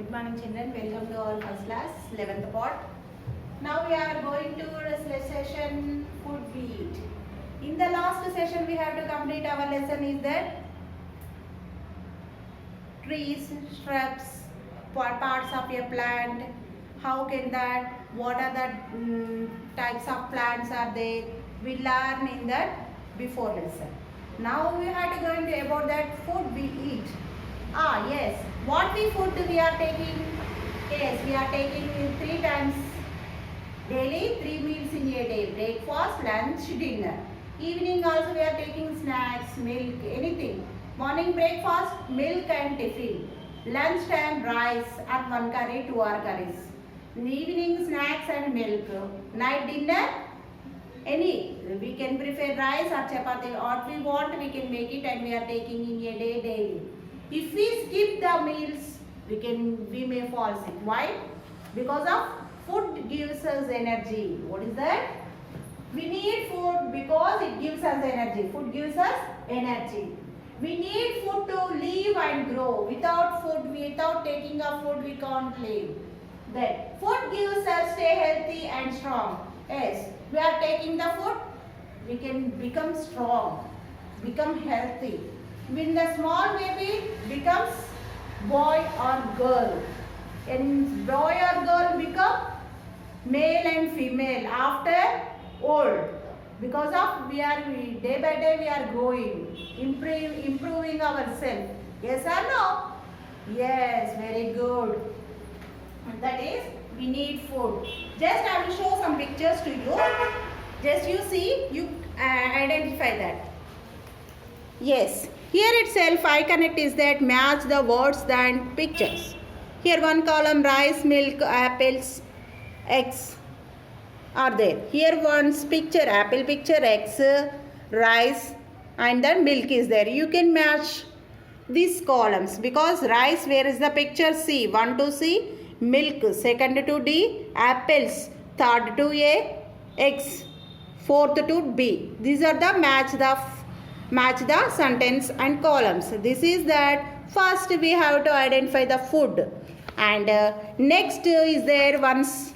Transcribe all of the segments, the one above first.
Good morning children, welcome to our first class, 11th part. Now we are going to the session food we eat. In the last session we have to complete our lesson is that trees, shrubs, parts of a plant, how can that, what are the types of plants are there, we learn in that before lesson. Now we have to go into about that food we eat. Yes, what food we are taking? Yes, we are taking 3 times daily, 3 meals in a day, breakfast, lunch, dinner. Evening also we are taking snacks, milk, anything. Morning breakfast, milk and tiffin. Lunch time, rice and 1 curry, 2 or curries. In the evening, snacks and milk. Night dinner, any. We can prefer rice or chapati. What we want, we can make it and we are taking in a day daily. If we skip the meals, we may fall sick. Why? Because of food gives us energy. What is that? We need food because it gives us energy. Food gives us energy. We need food to live and grow. Without food, without taking of food, we can't live. Then food gives us stay healthy and strong. Yes, we are taking the food, we can become strong, become healthy. When the small baby becomes boy or girl, and boy or girl become male and female after old, because of we are day by day we are growing, improving ourselves. Yes or no? Yes, very good. That is, we need food. Just I will show some pictures to you. Just you see, you identify that. Yes, here itself I connect is that match the words and pictures. Here one column rice, milk, apples, eggs are there. Here one's picture, apple picture, eggs, rice and then milk is there. You can match these columns because rice, where is the picture? C, 1 to C, milk, second to D, apples, third to A, eggs, fourth to B. These are the match the sentence and columns. This is that first we have to identify the food and next is there once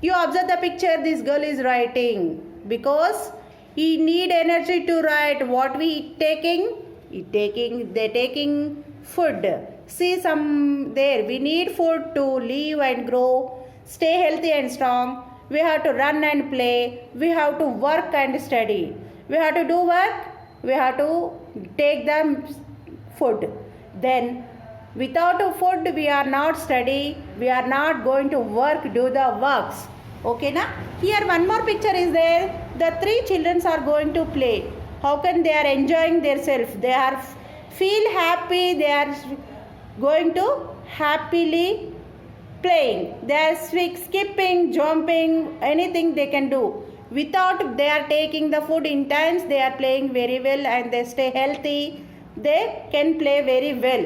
you observe the picture, this girl is writing because he need energy to write. What we taking? They taking food. See some there. We need food to live and grow, stay healthy and strong. We have to run and play. We have to work and study. We have to do work. We have to take the food. Then without food we are not study. We are not going to work, do the works. Okay na? Here one more picture is there. The 3 children are going to play. How can they are enjoying themselves? They are feel happy. They are going to happily playing. They are skipping, jumping, anything they can do. Without they are taking the food in times, they are playing very well and they stay healthy. They can play very well.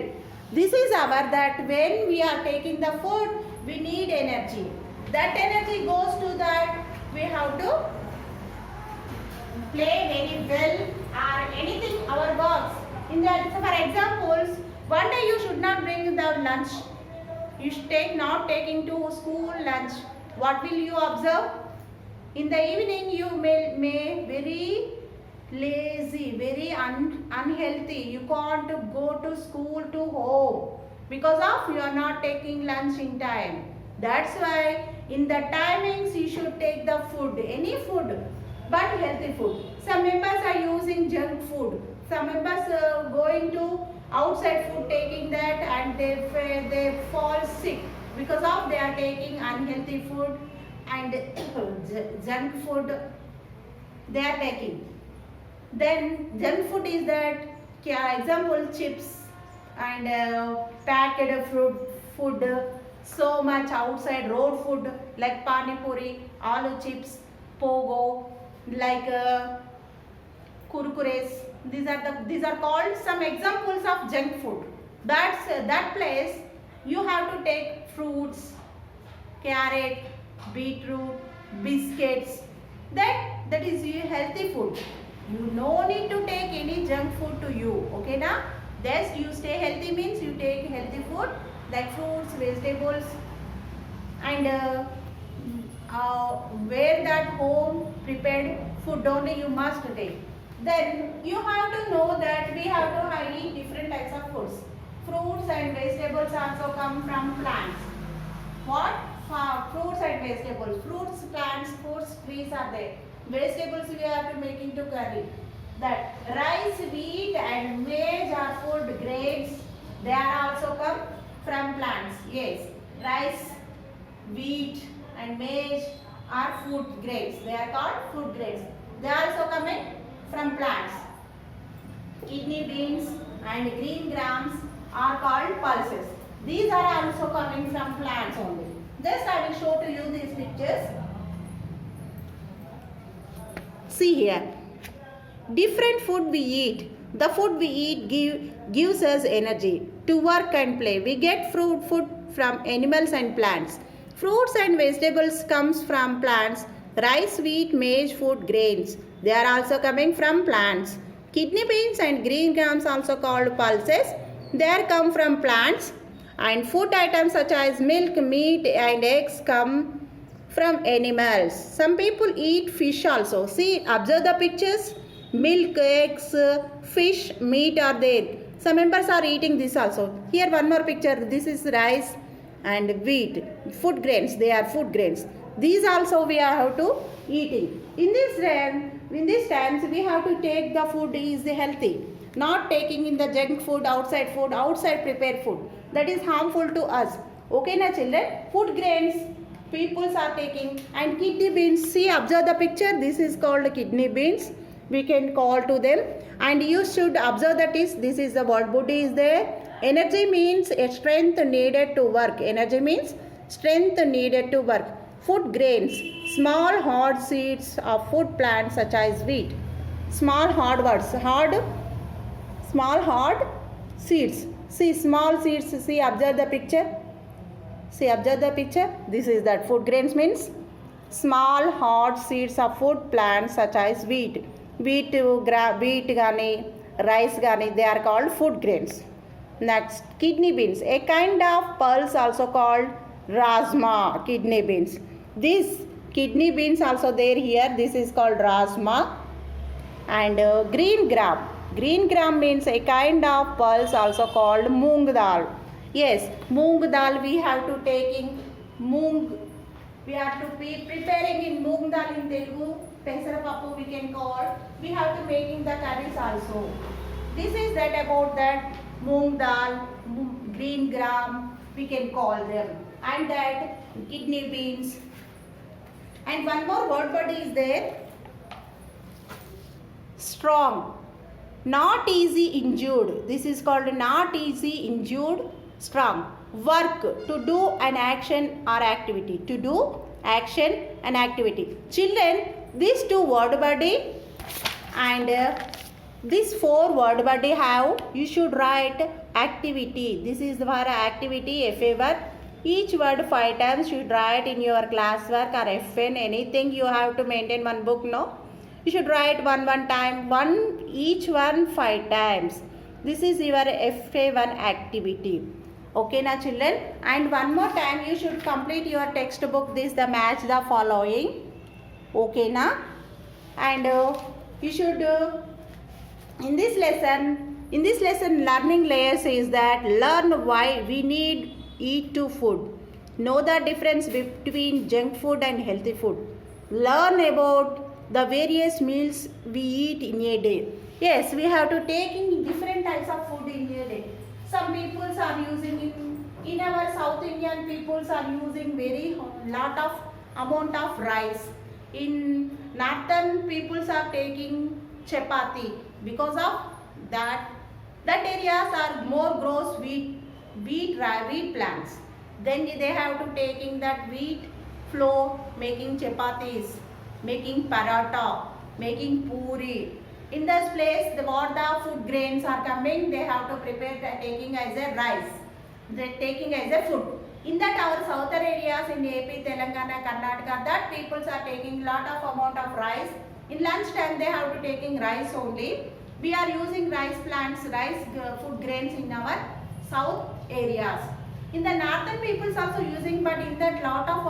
This is our that when we are taking the food, we need energy. That energy goes to that we have to play very well or anything our works. In that, for examples, one day you should not bring the lunch. You should not taking to school lunch. What will you observe? In the evening you may very lazy, very unhealthy. You can't go to school to home because of you are not taking lunch in time. That's why in the timings you should take the food, any food, but healthy food. Some members are using junk food. Some members going to outside food taking that and they fall sick because of they are taking unhealthy food and junk food they are taking. Then junk food is that example chips and packed food, so much outside road food like pani puri, aloo chips, pogo, like kurkures. These are called some examples of junk food. That place you have to take fruits, carrot, beetroot, biscuits. That is your healthy food. You no need to take any junk food to you. Okay na? Thus you stay healthy means you take healthy food. like fruits, vegetables, and where that home prepared food only you must take. Then you have to know that we have to eat different types of foods. Fruits and vegetables also come from plants. What? Fruits and vegetables. Fruits, plants, fruits, trees are there. Vegetables we have to make into curry. That rice, wheat and maize are food grains. They are also come from plants. Yes, rice, wheat and maize are food grains. They are called food grains. They are also coming from plants. Kidney beans and green grams are called pulses. These are also coming from plants only. Just I will show to you these pictures. See here. Different food we eat. The food we eat gives us energy to work and play. We get food from animals and plants. Fruits and vegetables comes from plants. Rice, wheat, maize, food grains. They are also coming from plants. Kidney beans and green grams also called pulses. They are come from plants. And food items such as milk, meat and eggs come from animals. Some people eat fish also. See, observe the pictures. Milk, eggs, fish, meat are there. Some members are eating this also. Here one more picture. This is rice and wheat. Food grains. They are food grains. These also we have to eating. In this times we have to take the food is healthy. Not taking in the junk food, outside prepared food. That is harmful to us. Okay na children? Food grains peoples are taking and kidney beans. See, observe the picture. This is called kidney beans. We can call to them and you should observe that this is the what body is there. Energy means a strength needed to work. Energy means strength needed to work. Food grains, small hard seeds of food plants such as wheat. Small hard seeds. See small seeds. See, observe the picture. See, observe the picture. This is that food grains means small hard seeds of food plants such as wheat. Wheat gani, rice gani, they are called food grains. Next, kidney beans, a kind of pulse also called rajma, kidney beans. These kidney beans also there here, this is called rajma. And green gram. Green gram means a kind of pulse also called moong dal. Yes, moong dal we have to taking moong. We have to be preparing in moong dal in Telugu. Pesarapappu we can call. We have to making the curries also. This is that about that moong dal, green gram we can call them. And that kidney beans. And one more word body is there. Strong. Not easy injured. This is called not easy injured, strong. Work, to do an action or activity. To do action and activity. Children, these two word body and this four word body have, you should write activity. This is for activity, a favor. Each word 5 times should write in your classwork or FN, anything you have to maintain one book, no? You should write one time, each one 5 times. This is your FA1 activity. Okay na children? And one more time you should complete your textbook, this the match the following. Okay na? And you should in this lesson learning layers is that learn why we need eat to food. Know the difference between junk food and healthy food. Learn about the various meals we eat in a day. Yes, we have to take in different types of food in a day. Some peoples are using in our South Indian peoples are using very lot of amount of rice. In northern peoples are taking chapati. Because of that areas are more grows wheat plants. Then they have to taking that wheat flour, making chapatis, making paratha, making puri. In this place, what the food grains are coming, they have to prepare taking as a rice. They taking as a food. In that our southern areas in AP, Telangana, Karnataka, that peoples are taking lot of amount of rice. In lunch time, they have to taking rice only. We are using rice plants, rice food grains in our south areas. In the northern peoples also using, but in that lot of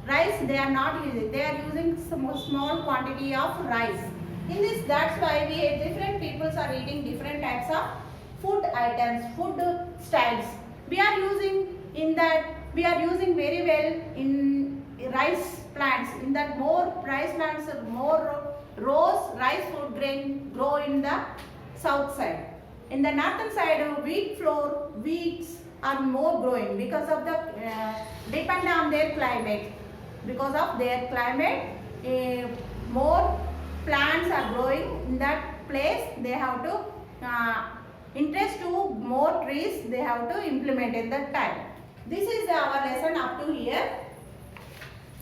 rice they are not using. They are using some small quantity of rice. In this, that's why we different peoples are eating different types of food items, food styles. We are using in that, we are using very well in rice plants. In that more rice plants, more rows rice food grain grow in the south side. In the northern side, wheat flour, wheats are more growing because of the depend on their climate. Because of their climate, more plants are growing in that place. They have to interest to more trees. They have to implement in that time. This is our lesson up to here.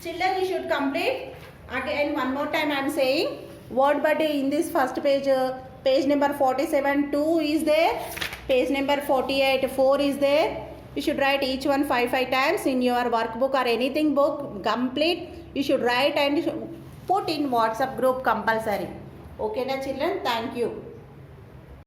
Children, you should complete. Again, one more time I am saying. Word buddy in this first page, page number 47, 2 is there. Page number 48, 4 is there. You should write each one 5 times in your workbook or anything book. Complete. You should write and put in WhatsApp group compulsory. Okay, na children? Thank you.